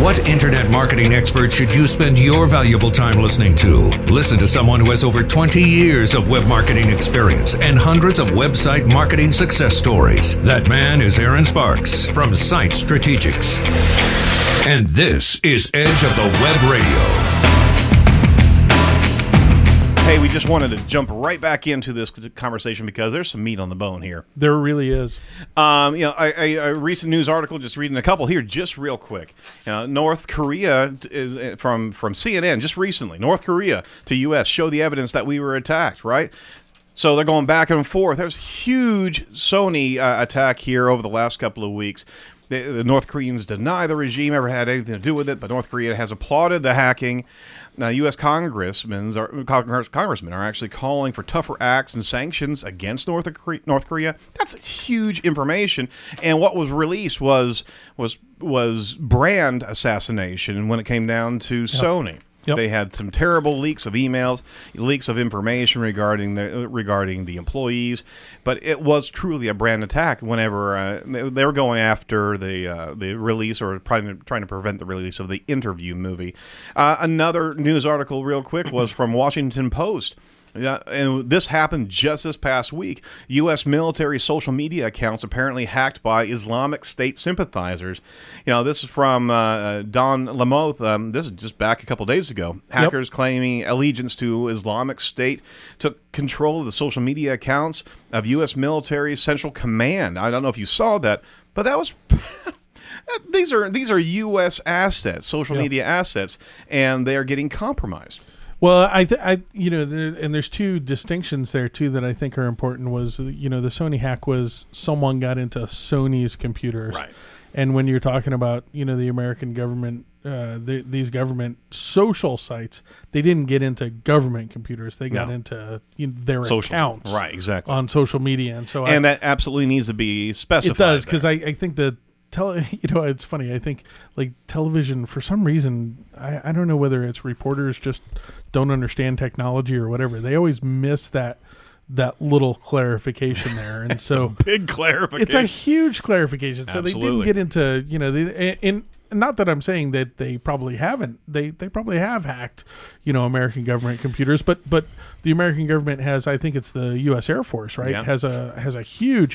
What internet marketing expert should you spend your valuable time listening to? Listen to someone who has over 20 years of web marketing experience and hundreds of website marketing success stories. That man is Aaron Sparks from Site Strategics. And this is Edge of the Web Radio. Hey, we just wanted to jump right back into this conversation because there's some meat on the bone here. There really is. A recent news article, just reading a couple here, just real quick. North Korea is from CNN just recently. North Korea to U.S. show the evidence that we were attacked, right? So they're going back and forth. There's a huge Sony attack here over the last couple of weeks. The North Koreans deny the regime ever had anything to do with it, but North Korea has applauded the hacking. Now, U.S. congressmen are actually calling for tougher acts and sanctions against North Korea. That's huge information. And what was released was brand assassination when it came down to Sony. Yep. They had some terrible leaks of emails, leaks of information regarding the employees, but it was truly a brand attack. Whenever they were going after the release or trying to prevent the release of the Interview movie. Another news article, real quick, was from Washington Post. Yeah, and this happened just this past week. U.S. military social media accounts apparently hacked by Islamic State sympathizers. This is from Don Lamothe. This is just back a couple days ago. Hackers claiming allegiance to Islamic State took control of the social media accounts of U.S. military Central Command. I don't know if you saw that, but that was... These are U.S. assets, social media assets, and they are getting compromised. Well, and there's two distinctions there too that I think are important. Was the Sony hack was someone got into Sony's computers, right? And when you're talking about the American government, these government social sites, they didn't get into government computers. They got into their accounts, right? Exactly, on social media, and so that absolutely needs to be specified. It does, because I think that. It's funny. I think like television, for some reason, I don't know whether it's reporters just don't understand technology or whatever. They always miss that little clarification there, and so a big clarification. It's a huge clarification. Absolutely. So they didn't get into and not that I'm saying that they probably haven't. They probably have hacked American government computers, but the American government has, I think it's the U.S. Air Force, right? Yeah. Has a huge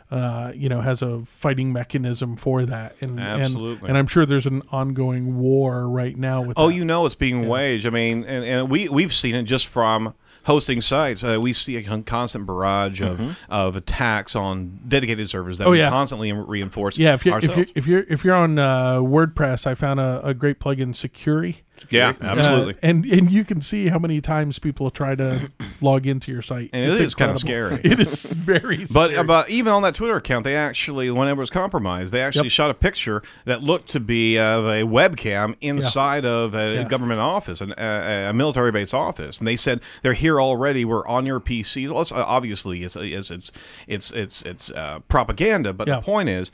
has a fighting mechanism for that. Absolutely. And I'm sure there's an ongoing war right now with that. It's being waged. I mean, and we've seen it just from hosting sites. We see a constant barrage of attacks on dedicated servers that we constantly reinforce. Yeah, if you're on WordPress, I found a great plugin, Securi. Yeah, absolutely. And you can see how many times people try to log into your site. And it is kind of scary. It is very scary. But even on that Twitter account, they actually, whenever it was compromised, they actually shot a picture that looked to be of a webcam inside of a government office, a military base office. And they said, they're here already. We're on your PC. Well, obviously, it's propaganda. But the point is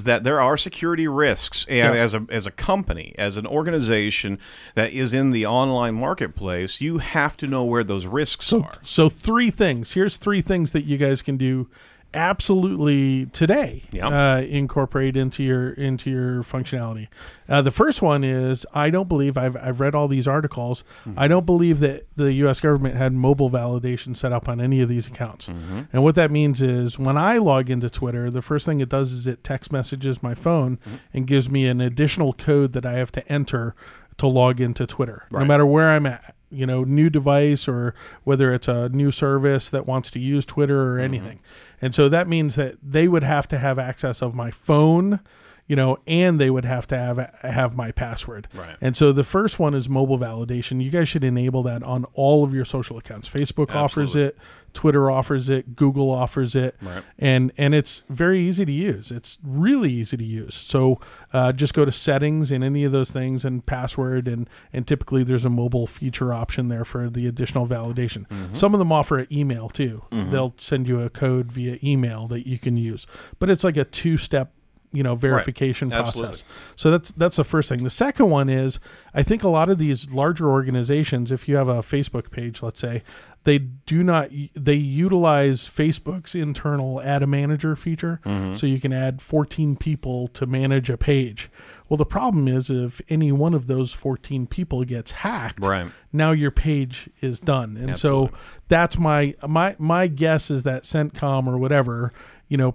that there are security risks. And as a company, as an organization that is in the online marketplace, you have to know where those risks are. So three things. Here's three things that you guys can do absolutely today. Incorporate into your functionality. The first one is, I don't believe, I've read all these articles. I don't believe that the U.S. government had mobile validation set up on any of these accounts. And what that means is, when I log into Twitter, the first thing it does is it text messages my phone and gives me an additional code that I have to enter to log into Twitter, no matter where I'm at, new device, or whether it's a new service that wants to use Twitter or anything. And so that means that they would have to have access of my phone, and they would have to have my password. Right. And so the first one is mobile validation. You guys should enable that on all of your social accounts. Facebook offers it, Twitter offers it, Google offers it, and it's very easy to use. It's really easy to use. So just go to settings in any of those things and password, and typically there's a mobile feature option there for the additional validation. Some of them offer an email too. They'll send you a code via email that you can use, but it's like a two-step verification process. So that's the first thing. The second one is, I think a lot of these larger organizations, if you have a Facebook page, let's say, they utilize Facebook's internal add a manager feature. So you can add 14 people to manage a page. Well, the problem is if any one of those 14 people gets hacked, now your page is done. And so that's my guess is that CENTCOM or whatever,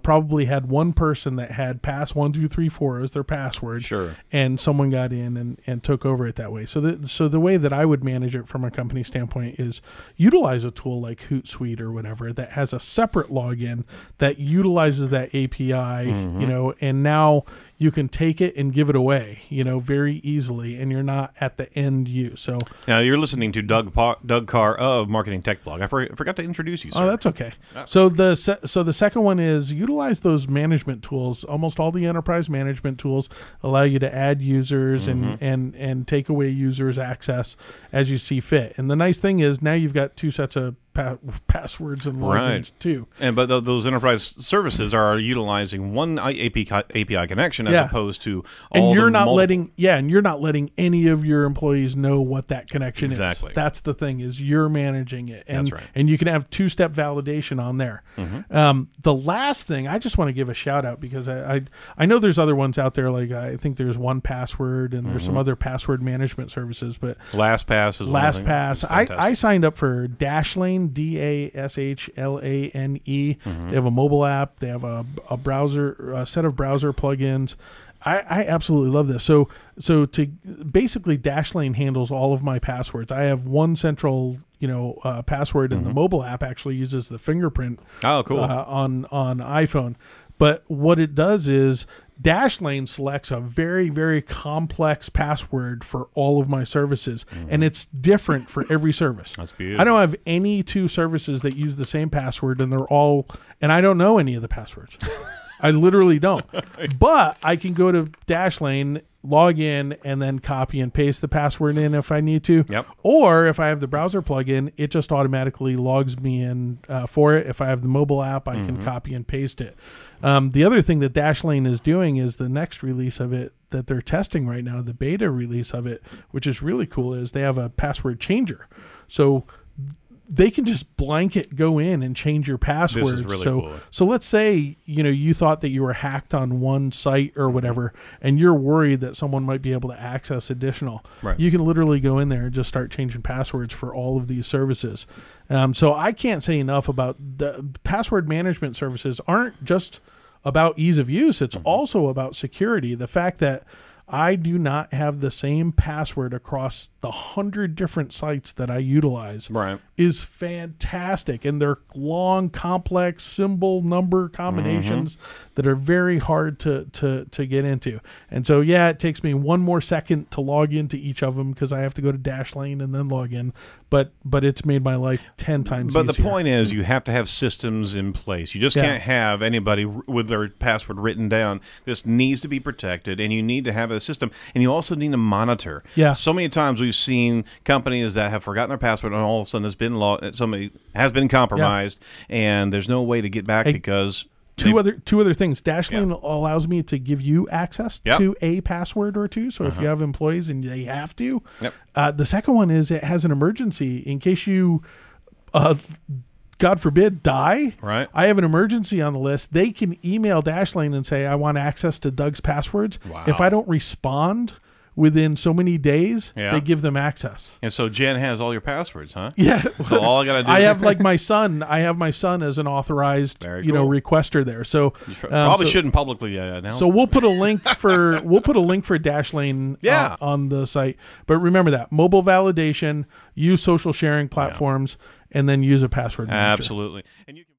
probably had one person that had pass 1, 2, 3, 4 as their password. And someone got in and took over it that way. So the way that I would manage it from a company standpoint is utilize a tool like Hootsuite or whatever that has a separate login that utilizes that API, and now you can take it and give it away, very easily, and you're not at the end use. So now you're listening to Doug Carr of Marketing Tech Blog. I forgot to introduce you, sir. Oh, that's okay. So the second one is utilize those management tools. Almost all the enterprise management tools allow you to add users and take away users' access as you see fit. And the nice thing is now you've got two sets of passwords and logins too. But those enterprise services are utilizing one API connection as opposed to all. And you're not letting any of your employees know what that connection is. That's the thing, is you're managing it. And and you can have two-step validation on there. The last thing, I just want to give a shout out because I know there's other ones out there, like I think there's 1Password and there's some other password management services, but LastPass is LastPass. I signed up for Dashlane, Dashlane. They have a mobile app. They have a set of browser plugins. I absolutely love this. So to basically Dashlane handles all of my passwords. I have one central password, and the mobile app actually uses the fingerprint. Oh, cool. On iPhone. But what it does is Dashlane selects a very, very complex password for all of my services, and it's different for every service. That's beautiful. I don't have any two services that use the same password, and I don't know any of the passwords. I literally don't. But I can go to Dashlane, log in, and then copy and paste the password in if I need to. Or if I have the browser plugin, it just automatically logs me in for it. If I have the mobile app, I can copy and paste it. The other thing that Dashlane is doing is the next release of it that they're testing right now, the beta release of it, which is really cool, is they have a password changer. So they can just blanket go in and change your password. This is really cool. So let's say, you thought that you were hacked on one site or whatever, and you're worried that someone might be able to access additional. You can literally go in there and just start changing passwords for all of these services. So I can't say enough about the password management services aren't just about ease of use. It's also about security. The fact that I do not have the same password across the 100 different sites that I utilize is fantastic. And they're long, complex symbol number combinations that are very hard to get into. And so, it takes me one more second to log into each of them because I have to go to Dashlane and then log in. But it's made my life 10 times easier. But the point is, you have to have systems in place. You just can't have anybody with their password written down. This needs to be protected, and you need to have a system. And you also need to monitor. So many times we've seen companies that have forgotten their password, and all of a sudden somebody has been compromised, and there's no way to get back because... Two other things. Dashlane allows me to give you access to a password or two. So if you have employees and they have to, the second one is it has an emergency in case you, God forbid, die. I have an emergency on the list. They can email Dashlane and say, I want access to Doug's passwords. If I don't respond within so many days, they give them access. And so Jen has all your passwords, huh? So all I gotta do. I have my son. I have my son as an authorized, requester there. So probably shouldn't publicly announce. So we'll put a link for Dashlane on the site. But remember that mobile validation, use social sharing platforms, and then use a password manager. Absolutely. And you can